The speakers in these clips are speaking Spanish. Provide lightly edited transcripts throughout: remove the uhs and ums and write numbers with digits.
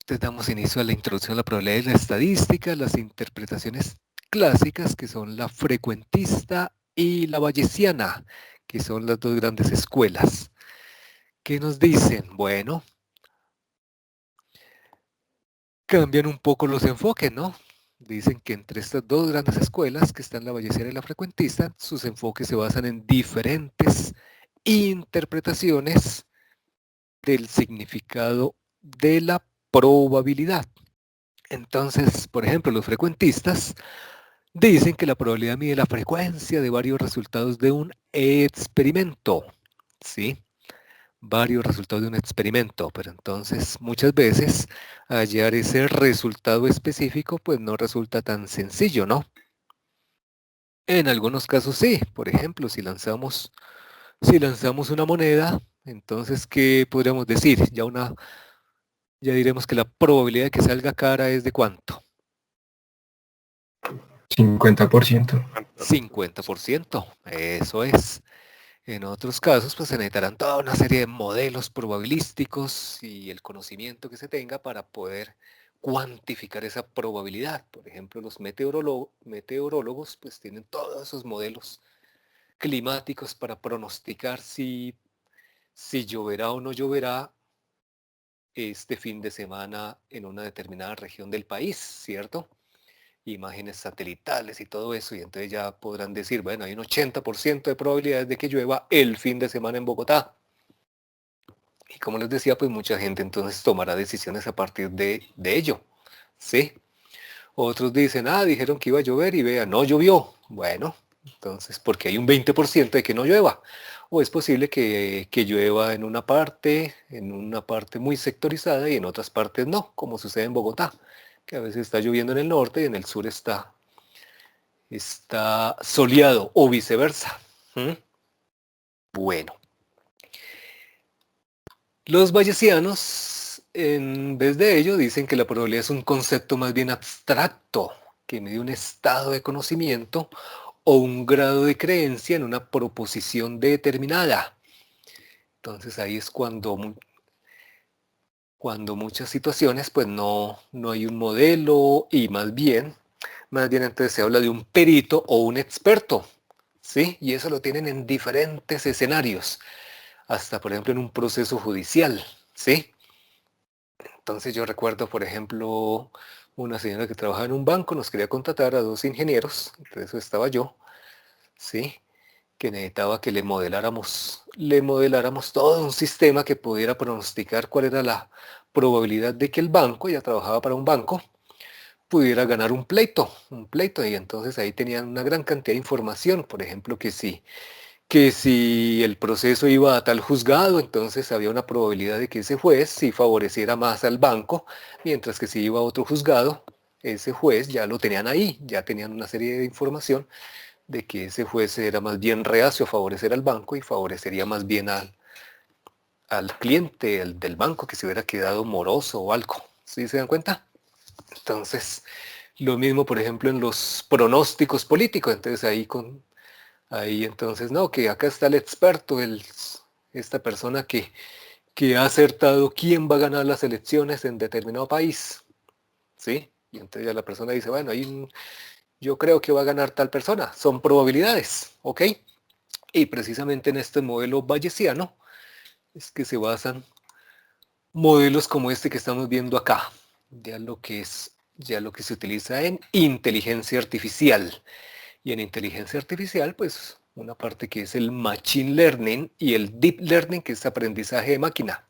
Entonces damos inicio a la introducción a la probabilidad de la estadística, las interpretaciones clásicas, que son la frecuentista y la bayesiana, que son las dos grandes escuelas. ¿Qué nos dicen? Bueno, cambian un poco los enfoques, ¿no? Dicen que entre estas dos grandes escuelas, que están la bayesiana y la frecuentista, sus enfoques se basan en diferentes interpretaciones del significado de la probabilidad. Entonces, por ejemplo, los frecuentistas dicen que la probabilidad mide la frecuencia de varios resultados de un experimento, ¿sí? Varios resultados de un experimento, pero entonces muchas veces hallar ese resultado específico pues no resulta tan sencillo, ¿no? En algunos casos sí, por ejemplo, si lanzamos una moneda, entonces ¿qué podríamos decir? Ya diremos que la probabilidad de que salga cara es de ¿cuánto? 50%. 50%, eso es. En otros casos, pues se necesitarán toda una serie de modelos probabilísticos y el conocimiento que se tenga para poder cuantificar esa probabilidad. Por ejemplo, los meteorólogos pues tienen todos esos modelos climáticos para pronosticar si lloverá o no lloverá este fin de semana en una determinada región del país, ¿cierto? Imágenes satelitales y todo eso, y entonces ya podrán decir, bueno, hay un 80% de probabilidades de que llueva el fin de semana en Bogotá. Y como les decía, pues mucha gente entonces tomará decisiones a partir de ello, ¿sí? Otros dicen, dijeron que iba a llover y vea, no llovió. Bueno, entonces, porque hay un 20% de que no llueva. O es posible que llueva en una parte muy sectorizada y en otras partes no, como sucede en Bogotá, que a veces está lloviendo en el norte y en el sur está soleado o viceversa. ¿Mm? Bueno, los bayesianos, en vez de ello, dicen que la probabilidad es un concepto más bien abstracto, que mide un estado de conocimiento o un grado de creencia en una proposición determinada. Entonces ahí es cuando muchas situaciones pues no hay un modelo y más bien entonces se habla de un perito o un experto, ¿sí? Y eso lo tienen en diferentes escenarios, hasta por ejemplo en un proceso judicial, ¿sí? Entonces yo recuerdo, por ejemplo, una señora que trabajaba en un banco, nos quería contratar a dos ingenieros, entre eso estaba yo, ¿sí? Que necesitaba que le modeláramos todo un sistema que pudiera pronosticar cuál era la probabilidad de que el banco, ella trabajaba para un banco, pudiera ganar un pleito, y entonces ahí tenían una gran cantidad de información, por ejemplo, que si el proceso iba a tal juzgado, entonces había una probabilidad de que ese juez sí favoreciera más al banco, mientras que si iba a otro juzgado, ese juez ya lo tenían ahí, ya tenían una serie de información de que ese juez era más bien reacio a favorecer al banco y favorecería más bien al cliente del banco que se hubiera quedado moroso o algo. ¿Sí se dan cuenta? Entonces, lo mismo, por ejemplo, en los pronósticos políticos. Entonces, ahí entonces, no, que acá está el experto, esta persona que ha acertado quién va a ganar las elecciones en determinado país, ¿sí? Y entonces ya la persona dice, bueno, yo creo que va a ganar tal persona. Son probabilidades, ¿ok? Y precisamente en este modelo bayesiano es que se basan modelos como este que estamos viendo acá, ya lo que se utiliza en inteligencia artificial. Y en inteligencia artificial, pues una parte que es el machine learning y el deep learning, que es aprendizaje de máquina.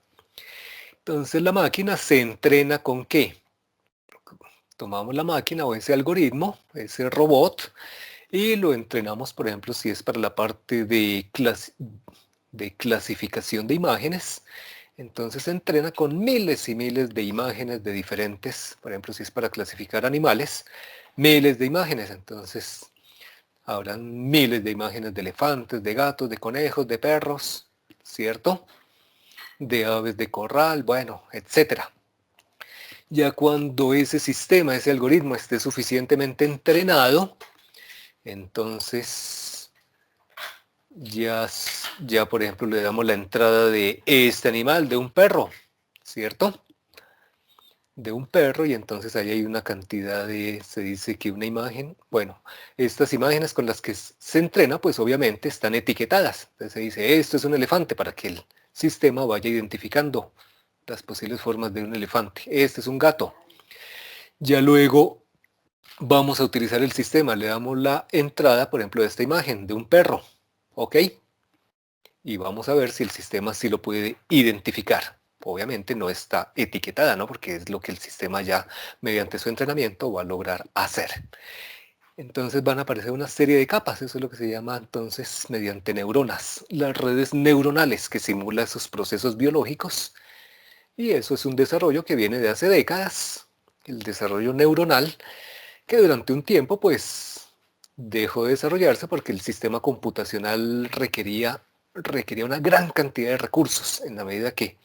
Entonces la máquina se entrena ¿con qué? Tomamos la máquina o ese algoritmo, ese robot, y lo entrenamos, por ejemplo, si es para la parte de clasificación de imágenes. Entonces se entrena con miles y miles de imágenes de diferentes, por ejemplo, si es para clasificar animales, miles de imágenes. Entonces habrán miles de imágenes de elefantes, de gatos, de conejos, de perros, ¿cierto? De aves de corral, bueno, etcétera. Ya cuando ese sistema, ese algoritmo esté suficientemente entrenado, entonces ya por ejemplo le damos la entrada de este animal, de un perro, ¿cierto? de un perro y entonces ahí hay una cantidad de, se dice que una imagen, bueno, estas imágenes con las que se entrena pues obviamente están etiquetadas. Entonces se dice esto es un elefante para que el sistema vaya identificando las posibles formas de un elefante. Este es un gato. Ya luego vamos a utilizar el sistema, le damos la entrada, por ejemplo, de esta imagen de un perro, ¿ok? Y vamos a ver si el sistema sí lo puede identificar. Obviamente no está etiquetada, ¿no? Porque es lo que el sistema ya, mediante su entrenamiento, va a lograr hacer. Entonces van a aparecer una serie de capas, eso es lo que se llama entonces mediante neuronas, las redes neuronales que simulan esos procesos biológicos. Y eso es un desarrollo que viene de hace décadas, el desarrollo neuronal, que durante un tiempo pues dejó de desarrollarse porque el sistema computacional requería una gran cantidad de recursos. En la medida que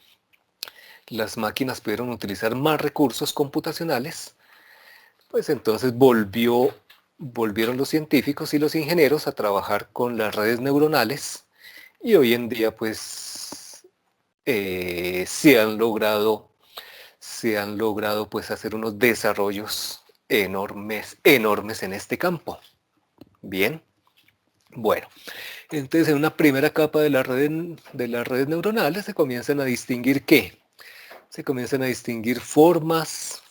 las máquinas pudieron utilizar más recursos computacionales, pues entonces volvieron los científicos y los ingenieros a trabajar con las redes neuronales y hoy en día pues se han logrado pues hacer unos desarrollos enormes, enormes en este campo. Bien, bueno, entonces en una primera capa de las redes neuronales se comienzan a distinguir ¿qué? Se comienzan a distinguir formas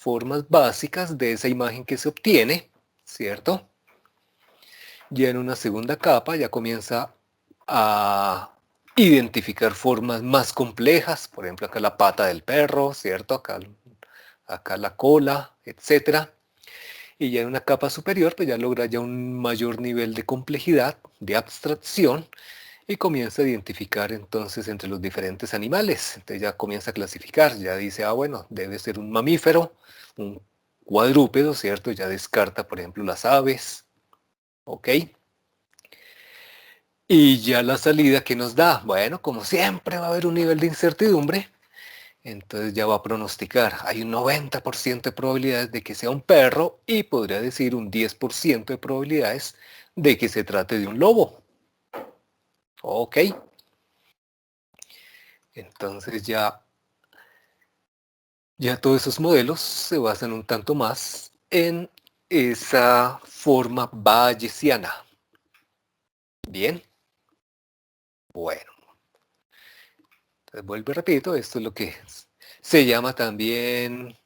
básicas de esa imagen que se obtiene, ¿cierto? Ya en una segunda capa ya comienza a identificar formas más complejas, por ejemplo acá la pata del perro, ¿cierto? Acá la cola, etcétera. Y ya en una capa superior, pues ya logra ya un mayor nivel de complejidad, de abstracción, y comienza a identificar entonces entre los diferentes animales. Entonces ya comienza a clasificar, ya dice, ah, bueno, debe ser un mamífero, un cuadrúpedo, ¿cierto? Ya descarta, por ejemplo, las aves, ¿ok? Y ya la salida que nos da, bueno, como siempre va a haber un nivel de incertidumbre, entonces ya va a pronosticar, hay un 90% de probabilidades de que sea un perro y podría decir un 10% de probabilidades de que se trate de un lobo. Ok, entonces ya todos esos modelos se basan un tanto más en esa forma bayesiana. Bien, bueno, entonces vuelvo y repito, esto es lo que se llama también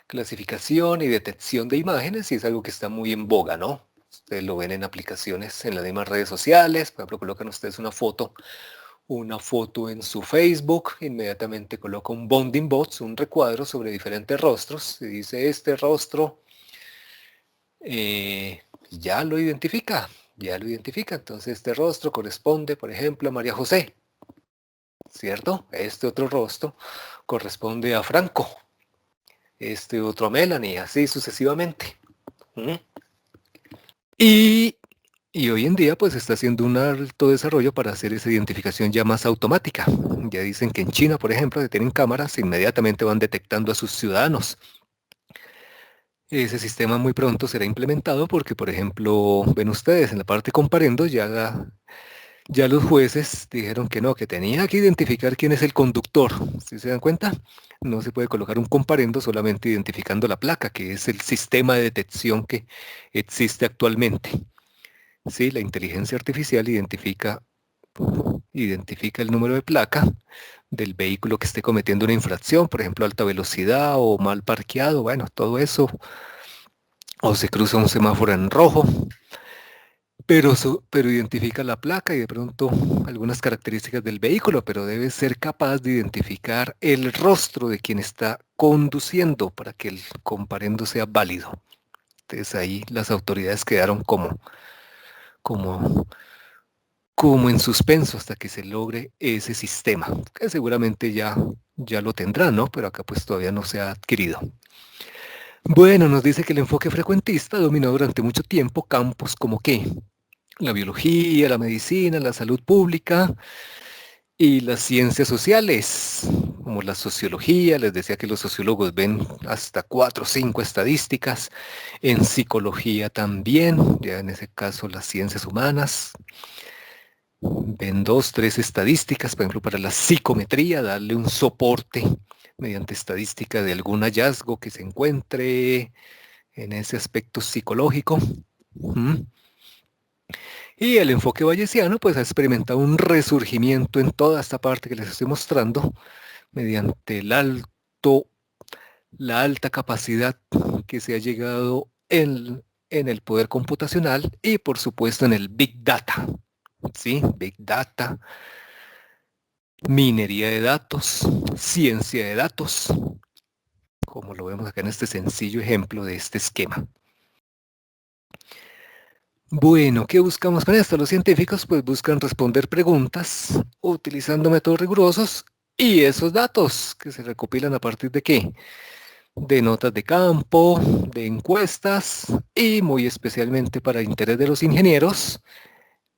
clasificación y detección de imágenes y es algo que está muy en boga, ¿no? Ustedes lo ven en aplicaciones en las mismas redes sociales, por ejemplo, colocan ustedes una foto en su Facebook, inmediatamente coloca un bounding box, un recuadro sobre diferentes rostros, y dice este rostro ya lo identifica, entonces este rostro corresponde, por ejemplo, a María José, ¿cierto? Este otro rostro corresponde a Franco, este otro a Melanie, así sucesivamente. ¿Mm? Y, y hoy en día pues está haciendo un alto desarrollo para hacer esa identificación ya más automática. Ya dicen que en China, por ejemplo, que tienen cámaras, inmediatamente van detectando a sus ciudadanos. Ese sistema muy pronto será implementado porque, por ejemplo, ven ustedes, en la parte comparendo ya los jueces dijeron que no, que tenía que identificar quién es el conductor. ¿Sí se dan cuenta? No se puede colocar un comparendo solamente identificando la placa, que es el sistema de detección que existe actualmente. Sí, la inteligencia artificial identifica el número de placa del vehículo que esté cometiendo una infracción, por ejemplo, alta velocidad o mal parqueado, bueno, todo eso, o se cruza un semáforo en rojo, pero identifica la placa y de pronto algunas características del vehículo, pero debe ser capaz de identificar el rostro de quien está conduciendo para que el comparendo sea válido. Entonces ahí las autoridades quedaron como como en suspenso hasta que se logre ese sistema, que seguramente ya lo tendrán, ¿no? Pero acá pues todavía no se ha adquirido. Bueno, nos dice que el enfoque frecuentista dominó durante mucho tiempo campos como qué, la biología, la medicina, la salud pública y las ciencias sociales, como la sociología, les decía que los sociólogos ven hasta 4 o 5 estadísticas, en psicología también, ya en ese caso las ciencias humanas, ven 2, 3 estadísticas, por ejemplo, para la psicometría, darle un soporte mediante estadística de algún hallazgo que se encuentre en ese aspecto psicológico. Y el enfoque bayesiano pues ha experimentado un resurgimiento en toda esta parte que les estoy mostrando mediante la alta capacidad que se ha llegado en el poder computacional y por supuesto en el Big Data. ¿Sí? Big Data, minería de datos, ciencia de datos, como lo vemos acá en este sencillo ejemplo de este esquema. Bueno, ¿qué buscamos con esto? Los científicos pues buscan responder preguntas utilizando métodos rigurosos y esos datos que se recopilan a partir de ¿qué? De notas de campo, de encuestas y muy especialmente para interés de los ingenieros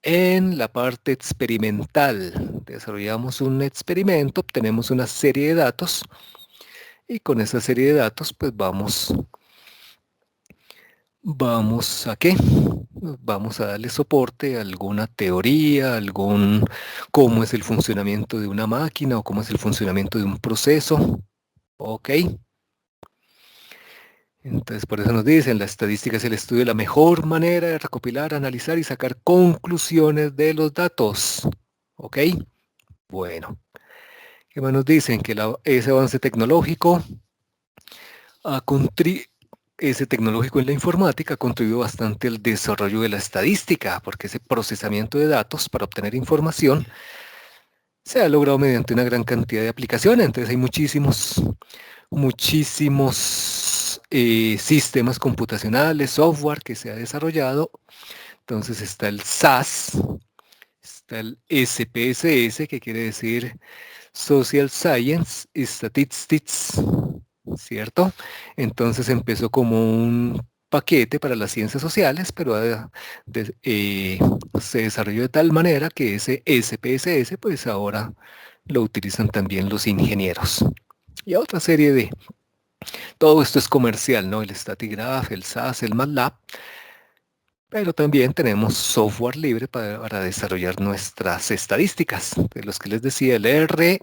en la parte experimental. Desarrollamos un experimento, obtenemos una serie de datos y con esa serie de datos pues vamos ¿a qué? Vamos a darle soporte a alguna teoría, cómo es el funcionamiento de una máquina o cómo es el funcionamiento de un proceso. ¿Ok? Entonces, por eso nos dicen, la estadística es el estudio de la mejor manera de recopilar, analizar y sacar conclusiones de los datos. ¿Ok? Bueno, ¿qué más nos dicen? Que ese avance tecnológico ese tecnológico en la informática ha contribuido bastante al desarrollo de la estadística, porque ese procesamiento de datos para obtener información se ha logrado mediante una gran cantidad de aplicaciones. Entonces hay muchísimos sistemas computacionales, software que se ha desarrollado. Entonces está el SAS, está el SPSS, que quiere decir Social Science Statistics, ¿cierto? Entonces empezó como un paquete para las ciencias sociales, pero se desarrolló de tal manera que ese SPSS, pues ahora lo utilizan también los ingenieros. Y otra serie todo esto es comercial, ¿no? El Statigraph, el SAS, el MATLAB, pero también tenemos software libre para desarrollar nuestras estadísticas, de los que les decía, el R,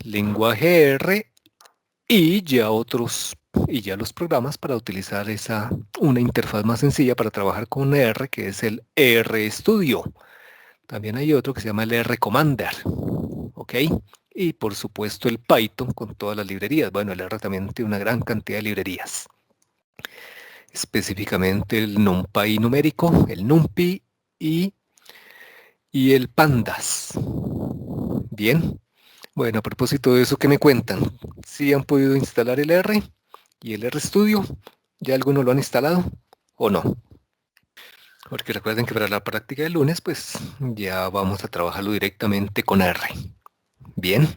lenguaje R, y ya los programas para utilizar una interfaz más sencilla para trabajar con R, que es el RStudio. También hay otro que se llama el R Commander, ¿ok? Y por supuesto el Python con todas las librerías. Bueno, el R también tiene una gran cantidad de librerías. Específicamente el NumPy numérico, el NumPy y el Pandas. Bien. Bueno, a propósito de eso, ¿qué me cuentan? ¿Sí han podido instalar el R y el RStudio? ¿Ya algunos lo han instalado o no? Porque recuerden que para la práctica del lunes, pues ya vamos a trabajarlo directamente con R. Bien.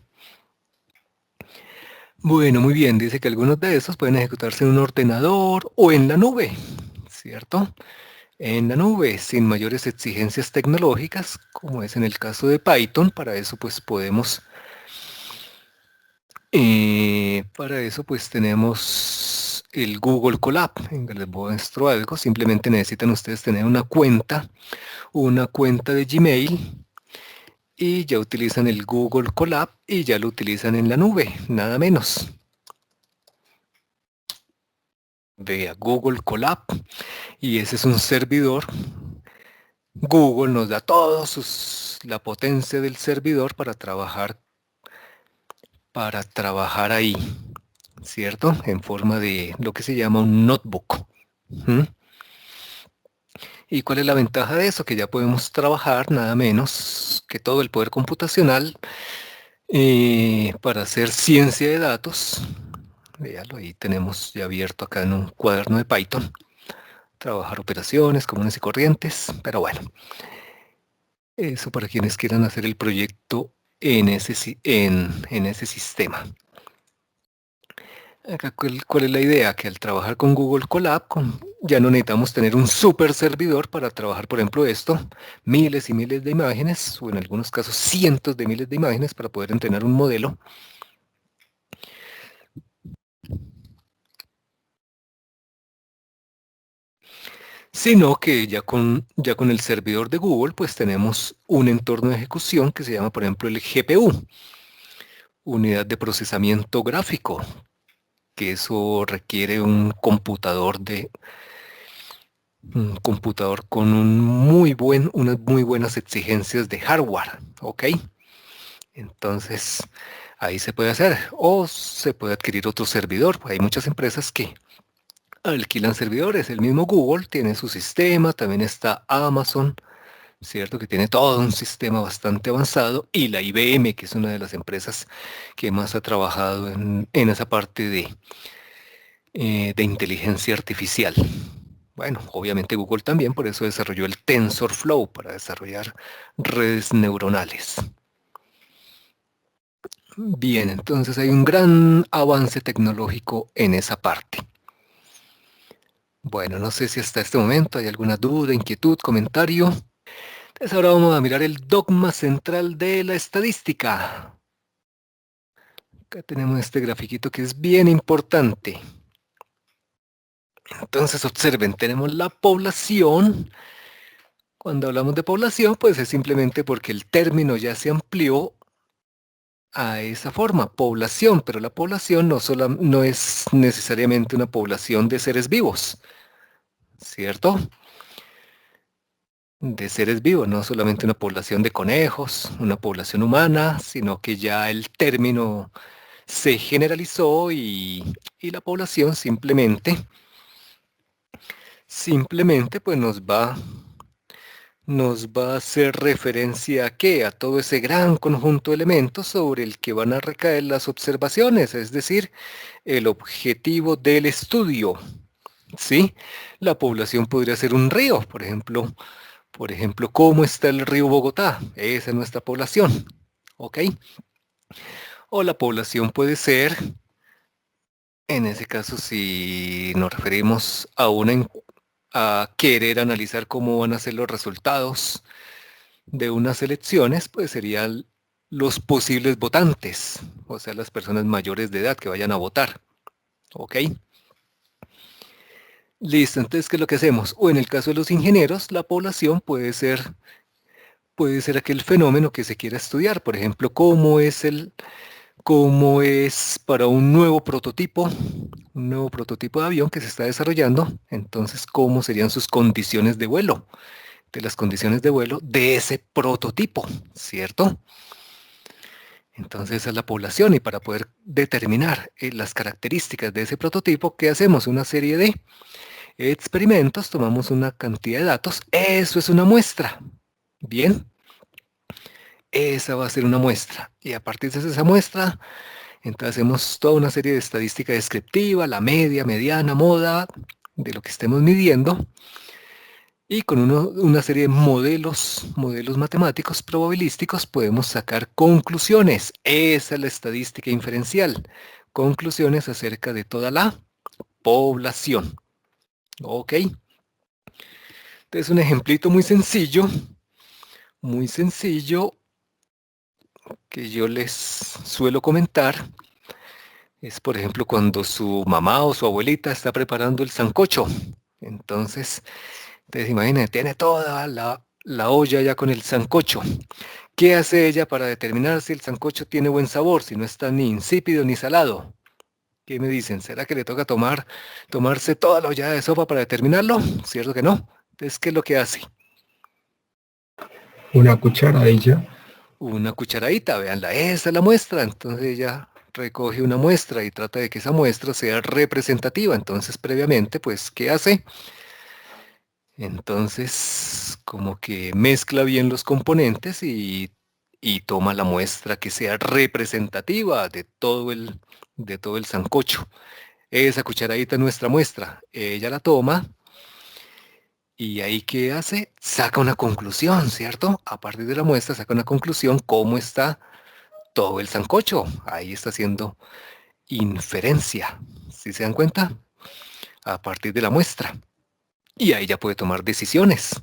Bueno, muy bien. Dice que algunos de estos pueden ejecutarse en un ordenador o en la nube, ¿cierto? En la nube, sin mayores exigencias tecnológicas, como es en el caso de Python. Para eso pues tenemos el Google Colab, en que les muestro algo. Simplemente necesitan ustedes tener una cuenta de Gmail y ya utilizan el Google Colab y ya lo utilizan en la nube, nada menos. Vea Google Colab y ese es un servidor. Google nos da la potencia del servidor para trabajar ahí, ¿cierto? En forma de lo que se llama un notebook. ¿Mm? ¿Y cuál es la ventaja de eso? Que ya podemos trabajar nada menos que todo el poder computacional para hacer ciencia de datos. Véalo, ahí tenemos ya abierto acá en un cuaderno de Python. Trabajar operaciones comunes y corrientes, pero bueno, eso para quienes quieran hacer el proyecto en ese sistema. Acá, ¿cuál es la idea? Que al trabajar con Google Colab, ya no necesitamos tener un super servidor para trabajar, por ejemplo, miles y miles de imágenes, o en algunos casos cientos de miles de imágenes para poder entrenar un modelo. Sino que ya con el servidor de Google, pues tenemos un entorno de ejecución que se llama, por ejemplo, el GPU. unidad de procesamiento gráfico, que eso requiere un computador con unas muy buenas exigencias de hardware, ¿ok? Entonces, ahí se puede hacer, o se puede adquirir otro servidor. Hay muchas empresas que alquilan servidores. El mismo Google tiene su sistema, también está Amazon, ¿cierto? Que tiene todo un sistema bastante avanzado, y la IBM, que es una de las empresas que más ha trabajado en esa parte de inteligencia artificial. Bueno, obviamente Google también, por eso desarrolló el TensorFlow para desarrollar redes neuronales. Bien, entonces hay un gran avance tecnológico en esa parte. Bueno, no sé si hasta este momento hay alguna duda, inquietud, comentario. Entonces ahora vamos a mirar el dogma central de la estadística. Acá tenemos este grafiquito que es bien importante. Entonces observen, tenemos la población. Cuando hablamos de población, pues es simplemente porque el término ya se amplió a esa forma, población, pero la población no es necesariamente una población de seres vivos, ¿cierto? De seres vivos, no solamente una población de conejos, una población humana, sino que ya el término se generalizó y la población simplemente pues nos va a hacer referencia a qué, a todo ese gran conjunto de elementos sobre el que van a recaer las observaciones, es decir, el objetivo del estudio, ¿sí? La población podría ser un río, por ejemplo, ¿cómo está el río Bogotá? Esa es nuestra población, ¿ok? O la población puede ser, en ese caso, si nos referimos a querer analizar cómo van a ser los resultados de unas elecciones, pues serían los posibles votantes, o sea, las personas mayores de edad que vayan a votar, ¿ok? Listo, entonces, ¿qué es lo que hacemos? O en el caso de los ingenieros, la población puede ser aquel fenómeno que se quiera estudiar, por ejemplo, cómo es para un nuevo prototipo de avión que se está desarrollando, entonces, cómo serían sus condiciones de vuelo, de las condiciones de vuelo de ese prototipo, ¿cierto? Entonces esa es la población, y para poder determinar las características de ese prototipo, ¿qué hacemos? Una serie de experimentos, tomamos una cantidad de datos, eso es una muestra. Bien, esa va a ser una muestra. Y a partir de esa muestra, entonces hacemos toda una serie de estadística descriptiva, la media, mediana, moda, de lo que estemos midiendo. Y con una serie de modelos matemáticos probabilísticos, podemos sacar conclusiones. Esa es la estadística inferencial. Conclusiones acerca de toda la población. ¿Ok? Entonces, un ejemplito muy sencillo, que yo les suelo comentar, es, por ejemplo, cuando su mamá o su abuelita está preparando el sancocho. Entonces, imagínense, tiene toda la olla ya con el sancocho. ¿Qué hace ella para determinar si el sancocho tiene buen sabor, si no está ni insípido ni salado? ¿Qué me dicen? ¿Será que le toca tomarse toda la olla de sopa para determinarlo? ¿Cierto que no? Entonces, ¿qué es lo que hace? Una cucharadilla. Una cucharadita, véanla, esa es la muestra. Entonces ella recoge una muestra y trata de que esa muestra sea representativa. Entonces, previamente, pues, ¿qué hace? Entonces, como que mezcla bien los componentes y toma la muestra que sea representativa de todo el sancocho. Esa cucharadita es nuestra muestra. Ella la toma y ahí, ¿qué hace? Saca una conclusión, ¿cierto? A partir de la muestra saca una conclusión, cómo está todo el sancocho. Ahí está haciendo inferencia. ¿Sí se dan cuenta? A partir de la muestra. Y ahí ya puede tomar decisiones.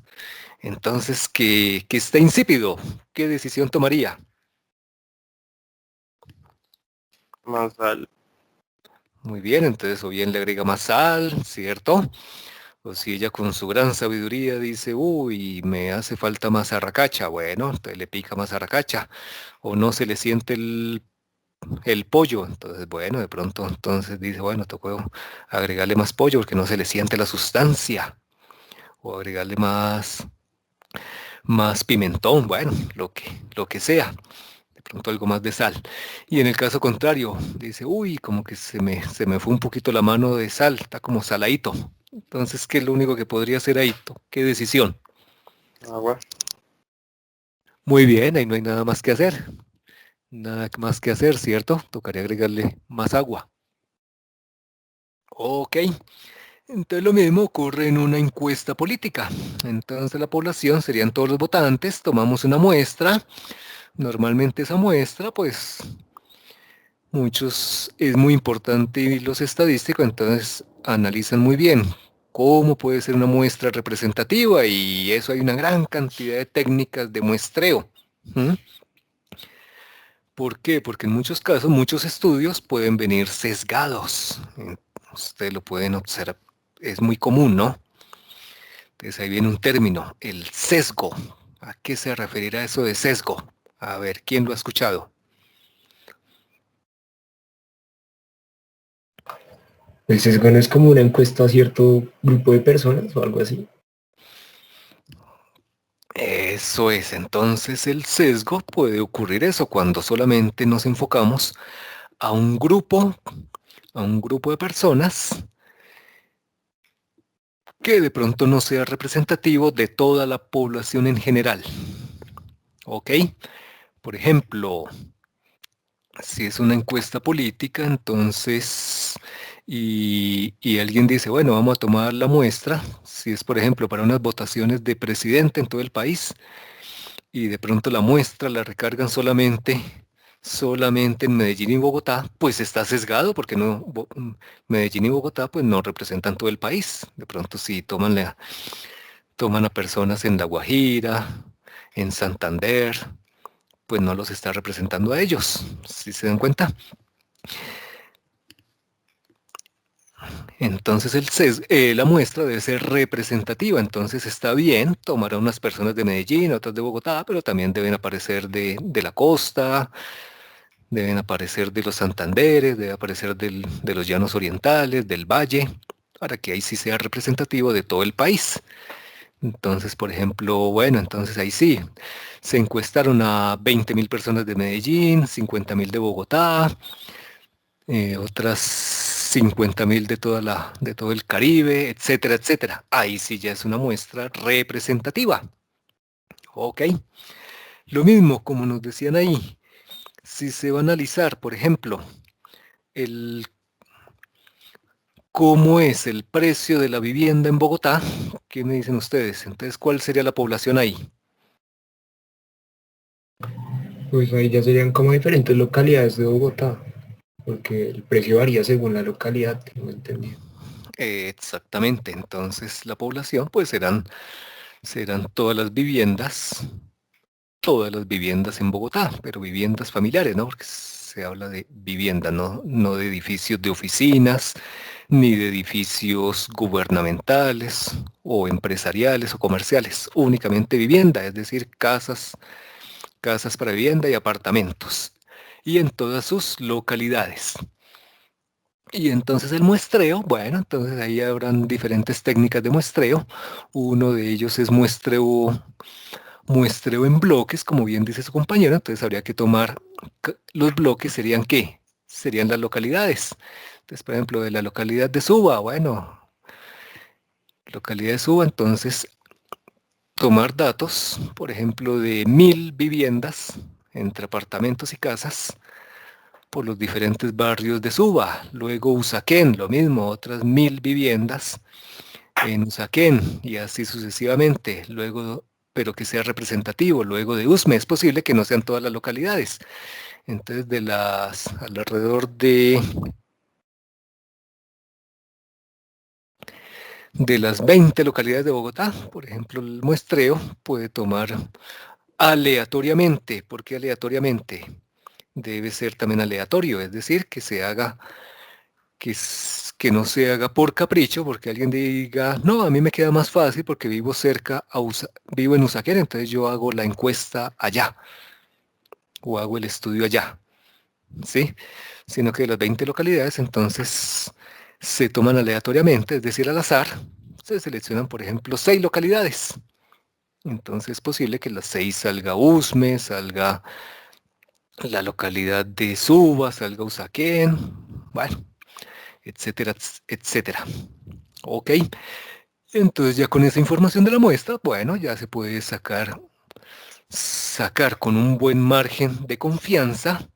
Entonces, ¿qué está insípido? ¿Qué decisión tomaría? Más al Muy bien, entonces o bien le agrega más sal, ¿cierto? O si ella con su gran sabiduría dice, uy, me hace falta más arracacha, bueno, entonces le pica más arracacha. O no se le siente el pollo. Entonces, bueno, de pronto entonces dice, bueno, tocó agregarle más pollo porque no se le siente la sustancia. O agregarle más pimentón, bueno, lo que sea. De pronto algo más de sal. Y en el caso contrario, dice, uy, como que se me fue un poquito la mano de sal, está como saladito. Entonces, ¿qué es lo único que podría hacer ahí? ¿Qué decisión? Agua. Muy bien, ahí no hay nada más que hacer. Nada más que hacer, ¿cierto? Tocaría agregarle más agua. Ok, entonces lo mismo ocurre en una encuesta política. Entonces la población serían todos los votantes, tomamos una muestra. Normalmente esa muestra, pues muchos, es muy importante los estadísticos, entonces analizan muy bien cómo puede ser una muestra representativa y eso hay una gran cantidad de técnicas de muestreo. ¿Mm? ¿Por qué? Porque en muchos casos, muchos estudios pueden venir sesgados. Ustedes lo pueden observar, es muy común, ¿no? Entonces ahí viene un término, el sesgo. ¿A qué se referirá eso de sesgo? A ver, ¿quién lo ha escuchado? El sesgo no es como una encuesta a cierto grupo de personas o algo así. Eso es, entonces el sesgo puede ocurrir eso cuando solamente nos enfocamos a un grupo de personas que de pronto no sea representativo de toda la población en general. ¿Ok? Por ejemplo, si es una encuesta política, entonces, y alguien dice, bueno, vamos a tomar la muestra, si es por ejemplo para unas votaciones de presidente en todo el país, y de pronto la muestra la recargan solamente en Medellín y Bogotá, pues está sesgado porque no, Medellín y Bogotá pues no representan todo el país. De pronto si toman a personas en La Guajira, en Santander, pues no los está representando a ellos, si se dan cuenta. Entonces la muestra debe ser representativa, entonces está bien tomar a unas personas de Medellín, otras de Bogotá, pero también deben aparecer de la costa, deben aparecer de los Santanderes, debe aparecer de los llanos orientales, del valle, para que ahí sí sea representativo de todo el país. Entonces, por ejemplo, bueno, entonces ahí sí, se encuestaron a 20.000 personas de Medellín, 50.000 de Bogotá, otras 50.000 de todo el Caribe, etcétera, etcétera. Ahí sí ya es una muestra representativa. Ok. Lo mismo, como nos decían ahí, si se va a analizar, por ejemplo, el cómo es el precio de la vivienda en Bogotá, ¿qué me dicen ustedes? Entonces, ¿cuál sería la población ahí? Pues ahí ya serían como diferentes localidades de Bogotá, porque el precio varía según la localidad, tengo entendido. Exactamente, entonces la población pues serán todas las viviendas en Bogotá, pero viviendas familiares, ¿no? Porque se habla de vivienda, no de edificios de oficinas, ni de edificios gubernamentales o empresariales o comerciales, únicamente vivienda, es decir, casas para vivienda y apartamentos, y en todas sus localidades. Y entonces el muestreo, bueno, entonces ahí habrán diferentes técnicas de muestreo. Uno de ellos es muestreo en bloques, como bien dice su compañero. Entonces habría que tomar, los bloques serían ¿qué? Serían las localidades. Entonces, por ejemplo, de la localidad de Suba, bueno, localidad de Suba, entonces tomar datos, por ejemplo, de 1.000 viviendas entre apartamentos y casas por los diferentes barrios de Suba. Luego Usaquén, lo mismo, otras 1.000 viviendas en Usaquén y así sucesivamente. Luego, pero que sea representativo. Luego de Usme, es posible que no sean todas las localidades. Entonces, alrededor de las 20 localidades de Bogotá, por ejemplo, el muestreo puede tomar aleatoriamente. ¿Por qué aleatoriamente? Debe ser también aleatorio, es decir, que no se haga por capricho, porque alguien diga, no, a mí me queda más fácil porque vivo en Usaquén, entonces yo hago la encuesta allá o hago el estudio allá. ¿sí? Sino que de las 20 localidades, entonces se toman aleatoriamente, es decir, al azar, se seleccionan, por ejemplo, 6 localidades. Entonces es posible que las 6 salga Usme, salga la localidad de Suba, salga Usaquén, bueno, etcétera, etcétera. Ok, entonces ya con esa información de la muestra, bueno, ya se puede sacar con un buen margen de confianza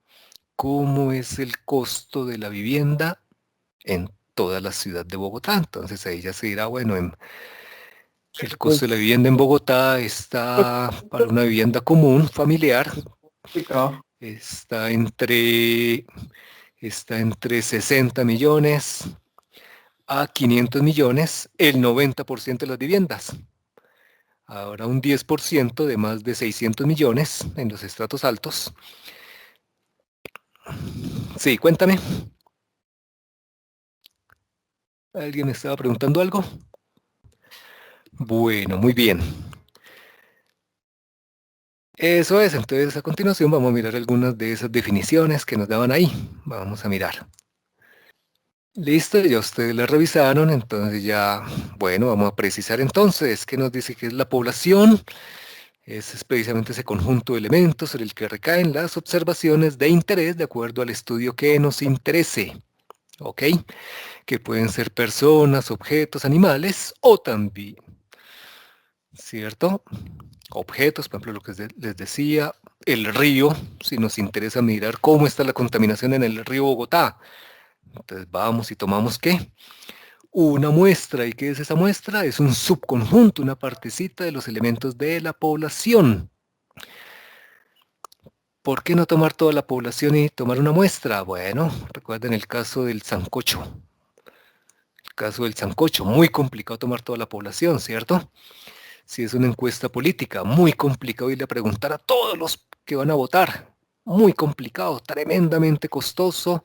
cómo es el costo de la vivienda en toda la ciudad de Bogotá. Entonces ahí ya se dirá, bueno, el costo de la vivienda en Bogotá está para una vivienda común, familiar, está entre 60 millones a 500 millones, el 90% de las viviendas. Ahora un 10% de más de 600 millones en los estratos altos. Sí, cuéntame. ¿Alguien me estaba preguntando algo? Bueno, muy bien. Eso es, entonces a continuación vamos a mirar algunas de esas definiciones que nos daban ahí. Vamos a mirar. Listo, ya ustedes la revisaron, entonces ya, bueno, vamos a precisar entonces qué nos dice que es la población. Es precisamente ese conjunto de elementos sobre el que recaen las observaciones de interés de acuerdo al estudio que nos interese. ¿Ok? Que pueden ser personas, objetos, animales o también, ¿cierto? Objetos, por ejemplo, lo que les decía, el río, si nos interesa mirar cómo está la contaminación en el río Bogotá. Entonces vamos y tomamos ¿qué? Una muestra. ¿Y qué es esa muestra? Es un subconjunto, una partecita de los elementos de la población. ¿Por qué no tomar toda la población y tomar una muestra? Bueno, recuerden el caso del sancocho. El caso del sancocho, muy complicado tomar toda la población, ¿cierto? Si es una encuesta política, muy complicado irle a preguntar a todos los que van a votar. Muy complicado, tremendamente costoso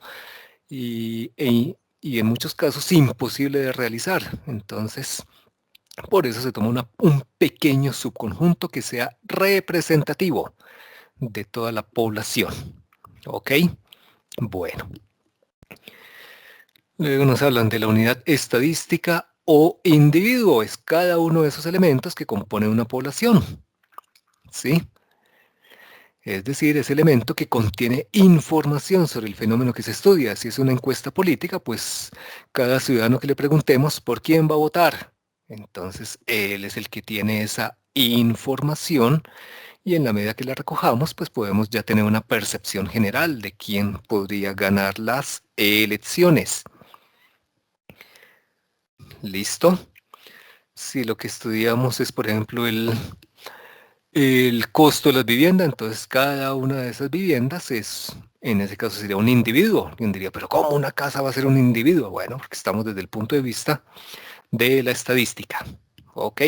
y en muchos casos imposible de realizar. Entonces, por eso se toma un pequeño subconjunto que sea representativo de toda la población. ¿Ok? Bueno. Luego nos hablan de la unidad estadística o individuo. Es cada uno de esos elementos que compone una población. ¿Sí? Es decir, ese elemento que contiene información sobre el fenómeno que se estudia. Si es una encuesta política, pues cada ciudadano que le preguntemos por quién va a votar, entonces él es el que tiene esa información y en la medida que la recojamos, pues podemos ya tener una percepción general de quién podría ganar las elecciones. ¿Listo? Si lo que estudiamos es, por ejemplo, el costo de las viviendas, entonces cada una de esas viviendas es, en ese caso sería un individuo. Yo diría, pero ¿cómo una casa va a ser un individuo? Bueno, porque estamos desde el punto de vista de la estadística. ¿Ok?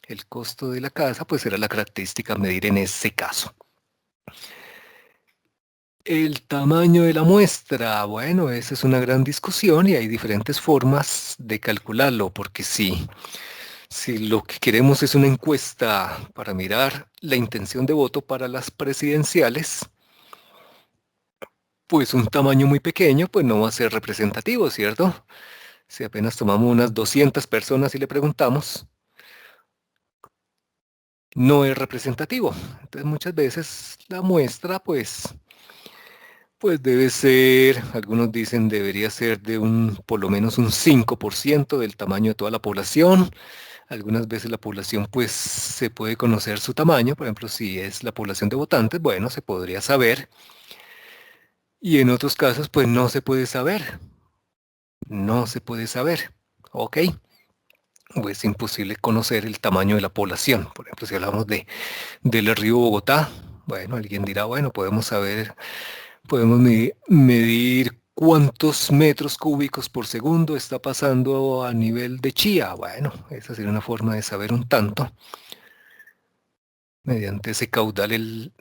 El costo de la casa, pues era la característica a medir en ese caso. El tamaño de la muestra, bueno, esa es una gran discusión y hay diferentes formas de calcularlo, porque si lo que queremos es una encuesta para mirar la intención de voto para las presidenciales, pues un tamaño muy pequeño, pues no va a ser representativo, ¿cierto? Si apenas tomamos unas 200 personas y le preguntamos, no es representativo. Entonces muchas veces la muestra, pues debe ser, algunos dicen debería ser de por lo menos un 5% del tamaño de toda la población. Algunas veces la población pues se puede conocer su tamaño, por ejemplo, si es la población de votantes, bueno, se podría saber. Y en otros casos pues no se puede saber. No se puede saber. ¿Ok? O es imposible conocer el tamaño de la población. Por ejemplo, si hablamos del río Bogotá, bueno, alguien dirá, bueno, podemos saber, podemos medir cuántos metros cúbicos por segundo está pasando a nivel de Chía. Bueno, esa sería una forma de saber un tanto. Mediante ese caudal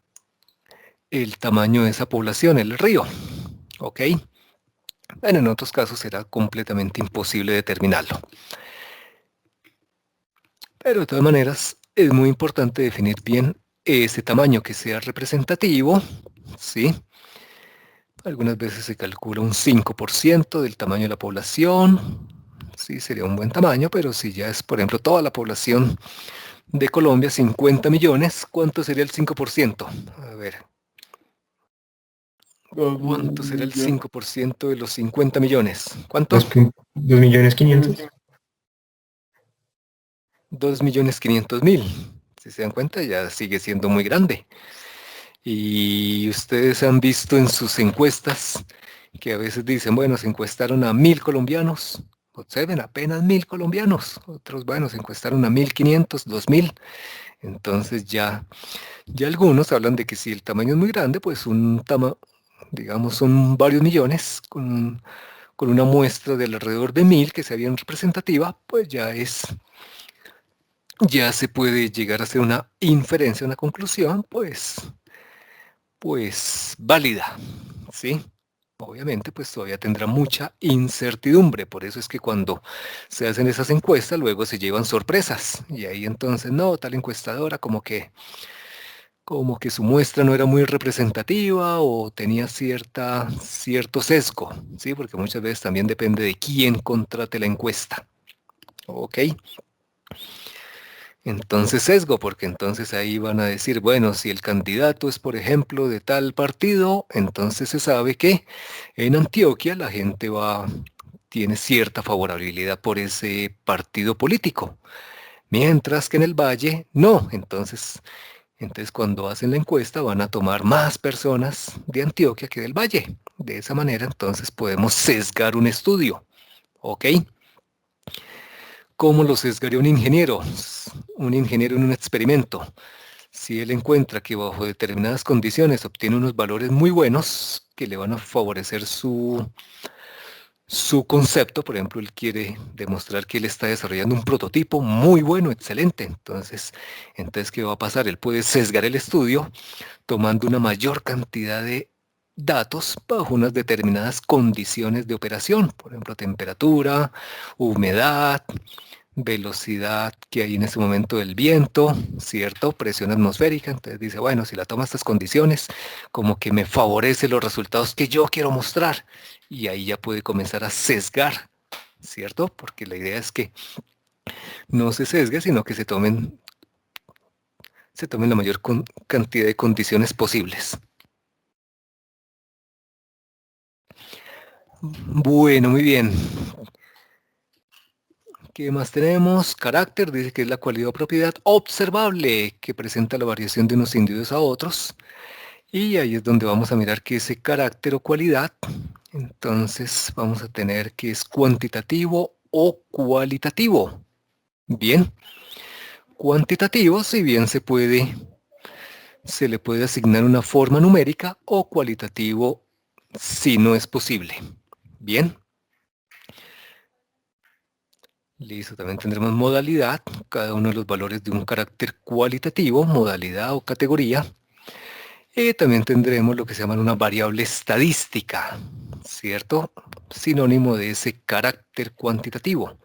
el tamaño de esa población, el río. ¿Ok? Bueno, en otros casos será completamente imposible determinarlo. Pero de todas maneras, es muy importante definir bien ese tamaño que sea representativo, ¿sí? Algunas veces se calcula un 5% del tamaño de la población. Sí, sería un buen tamaño, pero si ya es, por ejemplo, toda la población de Colombia, 50 millones, ¿cuánto sería el 5%? A ver, ¿cuánto será el 5% de los 50 millones? ¿Cuánto? 2.500.000. 2.500.000. Si se dan cuenta, ya sigue siendo muy grande. Y ustedes han visto en sus encuestas que a veces dicen, bueno, se encuestaron a 1.000 colombianos. Observen, apenas 1.000 colombianos. Otros, bueno, se encuestaron a 1.500, 2.000. Entonces ya algunos hablan de que si el tamaño es muy grande, pues digamos, son varios millones, con una muestra de alrededor de 1.000 que sea bien representativa, pues ya se puede llegar a hacer una inferencia, una conclusión, pues válida, ¿sí? Obviamente, pues todavía tendrá mucha incertidumbre, por eso es que cuando se hacen esas encuestas, luego se llevan sorpresas, y ahí entonces, no, tal encuestadora como que su muestra no era muy representativa o tenía cierto sesgo, ¿sí? Porque muchas veces también depende de quién contrate la encuesta, ¿ok? Entonces sesgo, porque entonces ahí van a decir, bueno, si el candidato es, por ejemplo, de tal partido, entonces se sabe que en Antioquia la gente tiene cierta favorabilidad por ese partido político, mientras que en el Valle no. Entonces cuando hacen la encuesta van a tomar más personas de Antioquia que del Valle. De esa manera, entonces podemos sesgar un estudio, ¿ok? ¿Cómo lo sesgaría un ingeniero? Un ingeniero en un experimento. Si él encuentra que bajo determinadas condiciones obtiene unos valores muy buenos que le van a favorecer su concepto, por ejemplo, él quiere demostrar que él está desarrollando un prototipo muy bueno, excelente. Entonces, ¿qué va a pasar? Él puede sesgar el estudio tomando una mayor cantidad de datos bajo unas determinadas condiciones de operación, por ejemplo, temperatura, humedad, velocidad que hay en ese momento del viento, ¿cierto? Presión atmosférica. Entonces dice, bueno, si la toma estas condiciones, como que me favorece los resultados que yo quiero mostrar. Y ahí ya puede comenzar a sesgar, ¿cierto? Porque la idea es que no se sesgue, sino que se tomen la mayor cantidad de condiciones posibles. Bueno, muy bien. ¿Qué más tenemos? Carácter, dice que es la cualidad o propiedad observable que presenta la variación de unos individuos a otros. Y ahí es donde vamos a mirar que ese carácter o cualidad, entonces vamos a tener que es cuantitativo o cualitativo. Bien, cuantitativo, si bien se le puede asignar una forma numérica, o cualitativo si no es posible. Bien. Listo, también tendremos modalidad, cada uno de los valores de un carácter cualitativo, modalidad o categoría. Y también tendremos lo que se llama una variable estadística, ¿cierto? Sinónimo de ese carácter cuantitativo.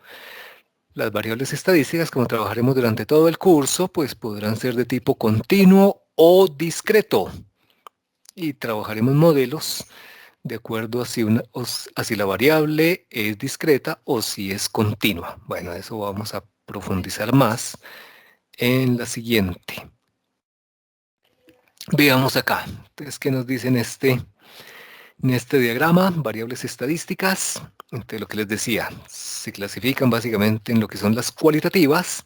Las variables estadísticas, como trabajaremos durante todo el curso, pues podrán ser de tipo continuo o discreto. Y trabajaremos modelos de acuerdo a si la variable es discreta o si es continua. Bueno, eso vamos a profundizar más en la siguiente. Veamos acá. Entonces, ¿qué nos dice en este diagrama? Variables estadísticas. Entonces, lo que les decía, se clasifican básicamente en lo que son las cualitativas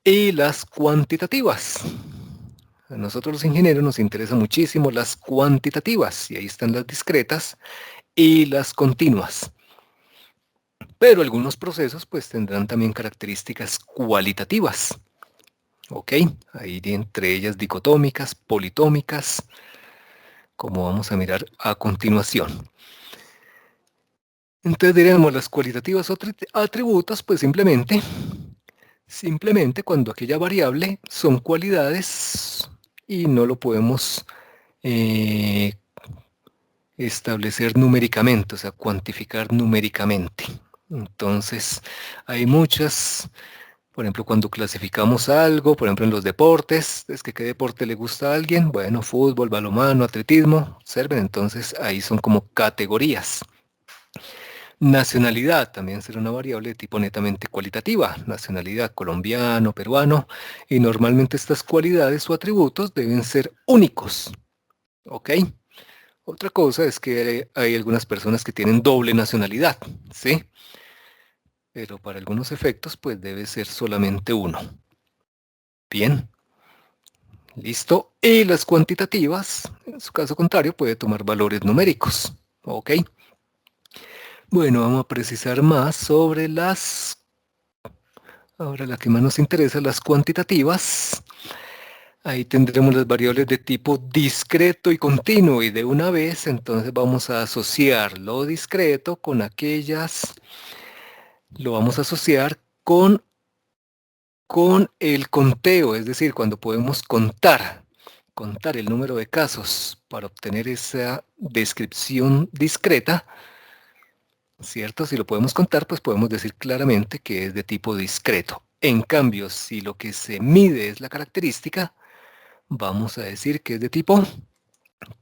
y las cuantitativas. A nosotros los ingenieros nos interesan muchísimo las cuantitativas, y ahí están las discretas y las continuas. Pero algunos procesos pues tendrán también características cualitativas. ¿Ok? Ahí entre ellas dicotómicas, politómicas, como vamos a mirar a continuación. Entonces diríamos las cualitativas o atributos, pues simplemente cuando aquella variable son cualidades y no lo podemos establecer numéricamente, o sea, cuantificar numéricamente. Entonces, hay muchas, Por ejemplo, cuando clasificamos algo, por ejemplo, en los deportes, es que qué deporte le gusta a alguien, bueno, fútbol, balonmano, atletismo, observen, entonces ahí son como categorías. Nacionalidad también será una variable de tipo netamente cualitativa, nacionalidad colombiano, peruano, y normalmente estas cualidades o atributos deben ser únicos, ¿ok? Otra cosa es que hay algunas personas que tienen doble nacionalidad, ¿sí? Pero para algunos efectos, pues debe ser solamente uno. Bien, listo. Y las cuantitativas, en su caso contrario, puede tomar valores numéricos, ¿ok? Bueno, vamos a precisar más sobre ahora la que más nos interesa, las cuantitativas. Ahí tendremos las variables de tipo discreto y continuo, y de una vez entonces vamos a asociar lo discreto con aquellas, lo vamos a asociar con el conteo, es decir, cuando podemos contar el número de casos para obtener esa descripción discreta, ¿cierto? Si lo podemos contar, pues podemos decir claramente que es de tipo discreto. En cambio, si lo que se mide es la característica, vamos a decir que es de tipo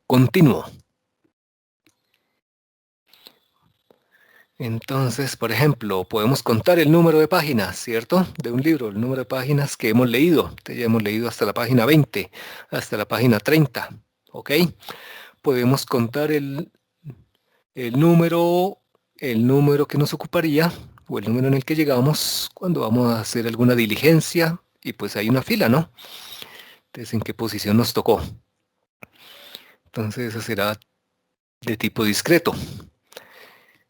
continuo. Entonces, por ejemplo, podemos contar el número de páginas, ¿cierto? De un libro, el número de páginas que hemos leído. Ya hemos leído hasta la página 20, hasta la página 30, ¿ok? Podemos contar el número, el número que nos ocuparía o el número en el que llegamos cuando vamos a hacer alguna diligencia y pues hay una fila, ¿no? Entonces, ¿en qué posición nos tocó? Entonces, esa será de tipo discreto.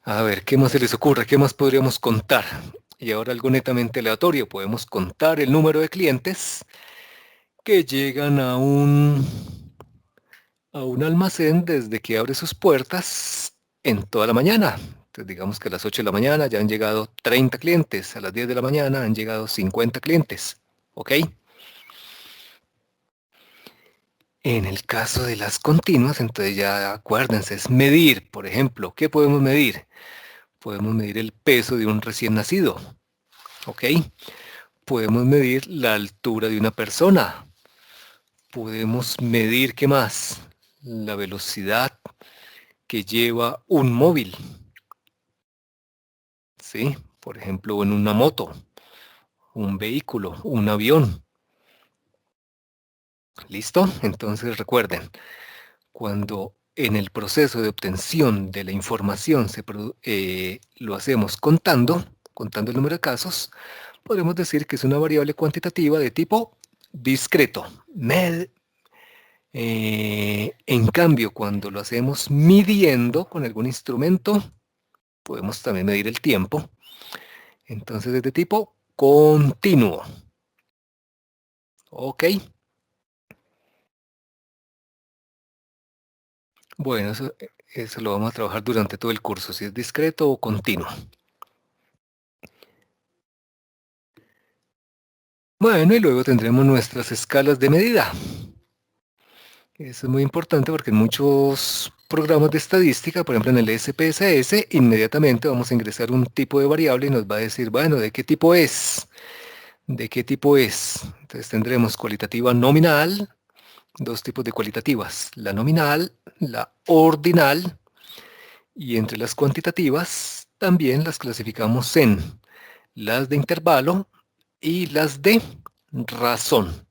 A ver, ¿qué más se les ocurre? ¿Qué más podríamos contar? Y ahora algo netamente aleatorio. Podemos contar el número de clientes que llegan a un almacén desde que abre sus puertas en toda la mañana. Entonces digamos que a las 8 de la mañana ya han llegado 30 clientes, a las 10 de la mañana han llegado 50 clientes, ¿ok? En el caso de las continuas, entonces ya acuérdense, es medir, por ejemplo, ¿qué podemos medir? Podemos medir el peso de un recién nacido, ¿ok? Podemos medir la altura de una persona. Podemos medir, ¿qué más? La velocidad que lleva un móvil, ¿sí? Por ejemplo, en una moto, un vehículo, un avión. ¿Listo? Entonces recuerden, cuando en el proceso de obtención de la información lo hacemos contando el número de casos, podemos decir que es una variable cuantitativa de tipo discreto. En cambio, cuando lo hacemos midiendo con algún instrumento, podemos también medir el tiempo. Entonces es de tipo continuo. ¿Ok? Bueno, eso lo vamos a trabajar durante todo el curso, si es discreto o continuo. Bueno, y luego tendremos nuestras escalas de medida. Eso es muy importante porque en muchos programas de estadística, por ejemplo en el SPSS, inmediatamente vamos a ingresar un tipo de variable y nos va a decir, bueno, ¿de qué tipo es? ¿De qué tipo es? Entonces tendremos cualitativa nominal, dos tipos de cualitativas, la nominal, la ordinal, y entre las cuantitativas también las clasificamos en las de intervalo y las de razón.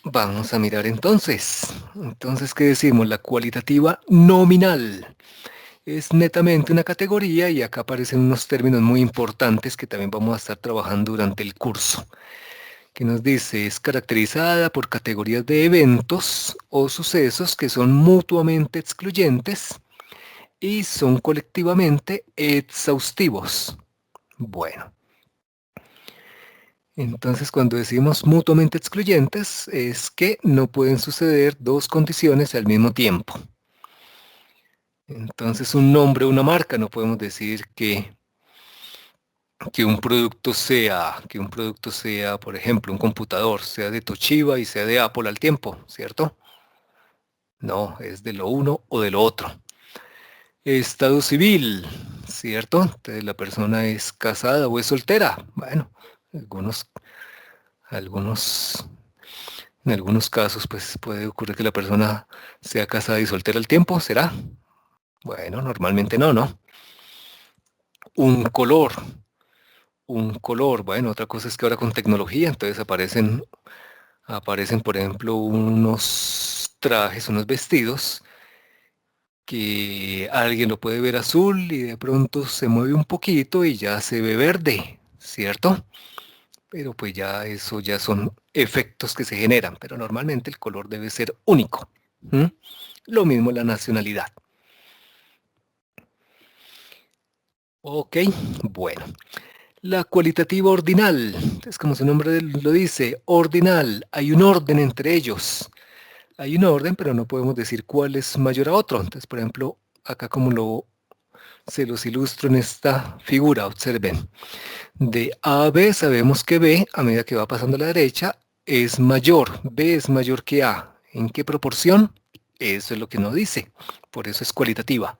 Vamos a mirar entonces. Entonces, ¿qué decimos? La cualitativa nominal es netamente una categoría y acá aparecen unos términos muy importantes que también vamos a estar trabajando durante el curso. Que nos dice, es caracterizada por categorías de eventos o sucesos que son mutuamente excluyentes y son colectivamente exhaustivos. Bueno. Entonces, cuando decimos mutuamente excluyentes, es que no pueden suceder dos condiciones al mismo tiempo. Entonces, un nombre o una marca, no podemos decir que un producto sea, por ejemplo, un computador, sea de Toshiba y sea de Apple al tiempo, ¿cierto? No, es de lo uno o de lo otro. Estado civil, ¿cierto? Entonces, la persona es casada o es soltera. Bueno, Algunos, en algunos casos, pues puede ocurrir que la persona sea casada y soltera al tiempo, ¿será? Bueno, normalmente no, ¿no? Un color, bueno, otra cosa es que ahora con tecnología, entonces aparecen, por ejemplo, unos trajes, unos vestidos que alguien lo puede ver azul y de pronto se mueve un poquito y ya se ve verde, ¿cierto? Pero pues ya eso ya son efectos que se generan, pero normalmente el color debe ser único. ¿Mm? Lo mismo la nacionalidad. Ok, bueno. La cualitativa ordinal, es como su nombre lo dice, ordinal, hay un orden entre ellos. Hay un orden, pero no podemos decir cuál es mayor a otro. Entonces, por ejemplo, acá como se los ilustro en esta figura, observen. De A a B sabemos que B, a medida que va pasando a la derecha, es mayor. B es mayor que A. ¿En qué proporción? Eso es lo que nos dice. Por eso es cualitativa.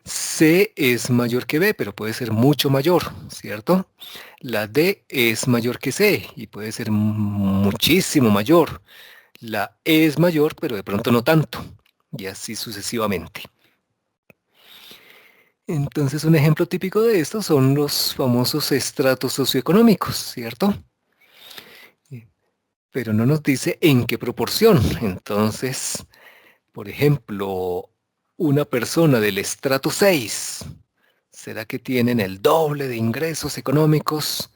C es mayor que B, pero puede ser mucho mayor, ¿cierto? La D es mayor que C y puede ser muchísimo mayor. La E es mayor, pero de pronto no tanto. Y así sucesivamente. Entonces, un ejemplo típico de esto son los famosos estratos socioeconómicos, ¿cierto? Pero no nos dice en qué proporción. Entonces, por ejemplo, una persona del estrato 6, ¿será que tienen el doble de ingresos económicos?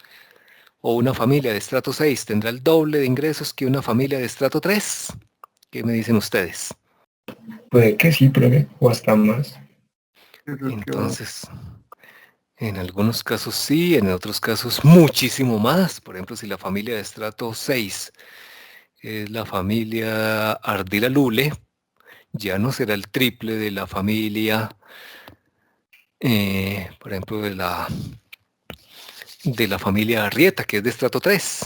¿O una familia de estrato 6 tendrá el doble de ingresos que una familia de estrato 3? ¿Qué me dicen ustedes? Puede que sí, profe, o hasta más. Yo creo que va. Entonces, en algunos casos sí, en otros casos muchísimo más. Por ejemplo, si la familia de estrato 6 es la familia Ardila Lule, ya no será el triple de la familia, por ejemplo, de la familia Arrieta, que es de estrato 3,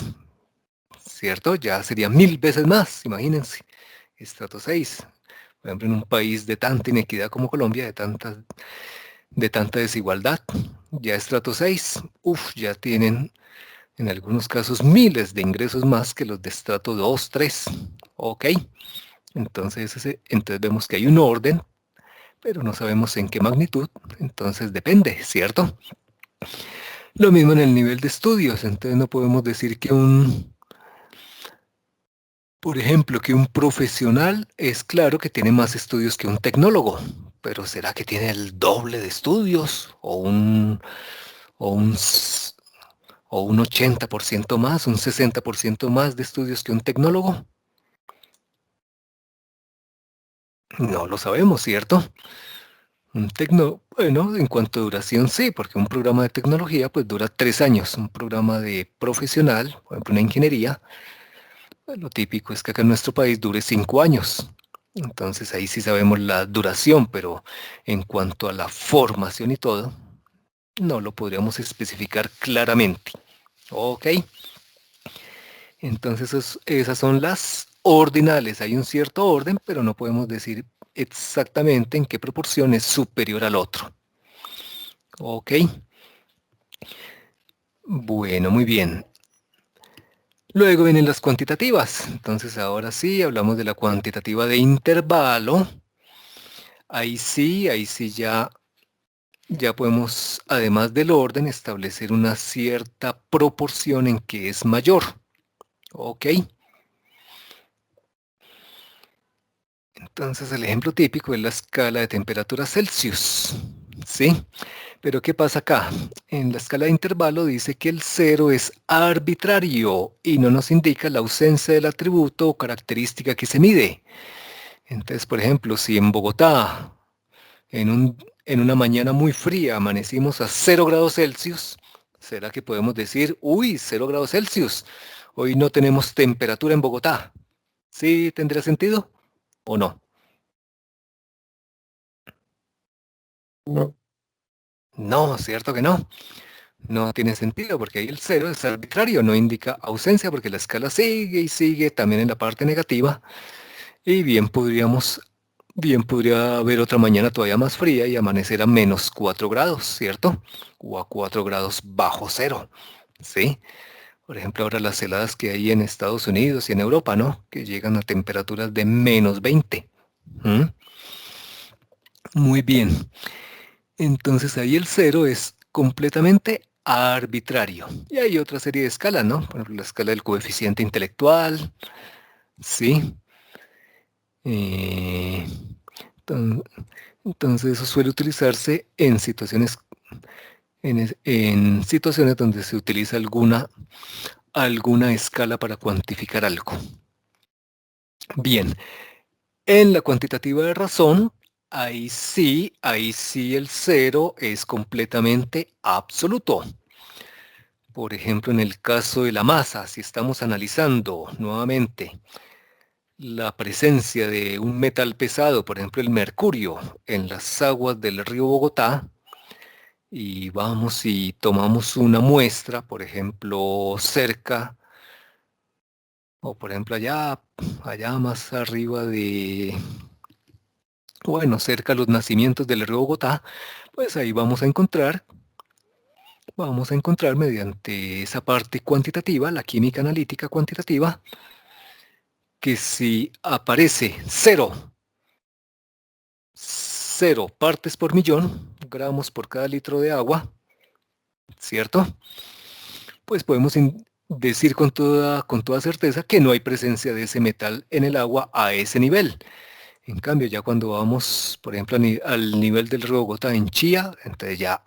¿cierto? Ya sería 1000 veces más, imagínense. Estrato 6. Por ejemplo, en un país de tanta inequidad como Colombia, de tanta desigualdad, ya estrato 6, ya tienen en algunos casos miles de ingresos más que los de estrato 2, 3. Ok, entonces vemos que hay un orden, pero no sabemos en qué magnitud, entonces depende, ¿cierto? Lo mismo en el nivel de estudios, entonces no podemos decir que por ejemplo, que un profesional es claro que tiene más estudios que un tecnólogo, pero ¿será que tiene el doble de estudios o un, o un 80% más, un 60% más de estudios que un tecnólogo? No lo sabemos, ¿cierto? Bueno, en cuanto a duración, sí, porque un programa de tecnología pues dura 3 años. Un programa de profesional, por ejemplo, una ingeniería, pues, lo típico es que acá en nuestro país dure 5 años. Entonces ahí sí sabemos la duración, pero en cuanto a la formación y todo, no lo podríamos especificar claramente. Ok, entonces esas son las ordinales. Hay un cierto orden, pero no podemos decir exactamente en qué proporción es superior al otro. Ok. Bueno, muy bien. Luego vienen las cuantitativas. Entonces ahora sí, hablamos de la cuantitativa de intervalo. Ahí sí ya podemos, además del orden, establecer una cierta proporción en que es mayor. Ok. Entonces el ejemplo típico es la escala de temperatura Celsius. ¿Sí? Pero ¿qué pasa acá? En la escala de intervalo dice que el 0 es arbitrario y no nos indica la ausencia del atributo o característica que se mide. Entonces, por ejemplo, si en Bogotá, en una mañana muy fría, amanecimos a 0 grados Celsius, ¿será que podemos decir, uy, 0 grados Celsius? Hoy no tenemos temperatura en Bogotá. ¿Sí tendría sentido o no? No. No, cierto que no. No tiene sentido porque ahí el 0 es arbitrario, no indica ausencia porque la escala sigue y sigue también en la parte negativa y bien podría haber otra mañana todavía más fría y amanecer a -4 grados, ¿cierto? O a 4 grados bajo cero, ¿sí? Por ejemplo, ahora las heladas que hay en Estados Unidos y en Europa, ¿no? Que llegan a temperaturas de -20. ¿Mm? Muy bien. Entonces ahí el cero es completamente arbitrario. Y hay otra serie de escalas, ¿no? Por ejemplo, la escala del coeficiente intelectual, ¿sí? Eh, enton- entonces eso suele utilizarse en situaciones, en situaciones donde se utiliza alguna escala para cuantificar algo. Bien, en la cuantitativa de razón, ahí sí el cero es completamente absoluto. Por ejemplo, en el caso de la masa, si estamos analizando nuevamente la presencia de un metal pesado, por ejemplo el mercurio, en las aguas del río Bogotá, y vamos y tomamos una muestra, por ejemplo, cerca, o por ejemplo allá más arriba bueno, cerca de los nacimientos del río Bogotá, pues ahí vamos a encontrar mediante esa parte cuantitativa, la química analítica cuantitativa, que si aparece cero partes por millón, gramos por cada litro de agua, ¿cierto? Pues podemos decir con toda certeza que no hay presencia de ese metal en el agua a ese nivel. En cambio, ya cuando vamos, por ejemplo, al nivel del río Bogotá en Chía, entonces ya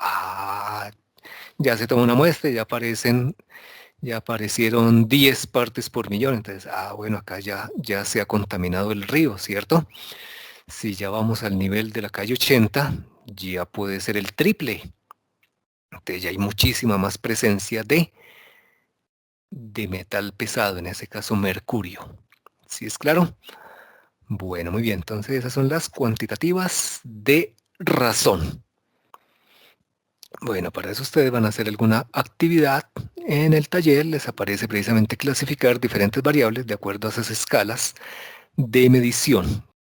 se toma una muestra y ya aparecieron 10 partes por millón. Entonces, bueno, acá ya se ha contaminado el río, ¿cierto? Si ya vamos al nivel de la calle 80, ya puede ser el triple. Entonces ya hay muchísima más presencia de metal pesado, en ese caso mercurio. ¿Sí es claro? Bueno, muy bien. Entonces esas son las cuantitativas de razón. Bueno, para eso ustedes van a hacer alguna actividad en el taller. Les aparece precisamente clasificar diferentes variables de acuerdo a esas escalas de medición.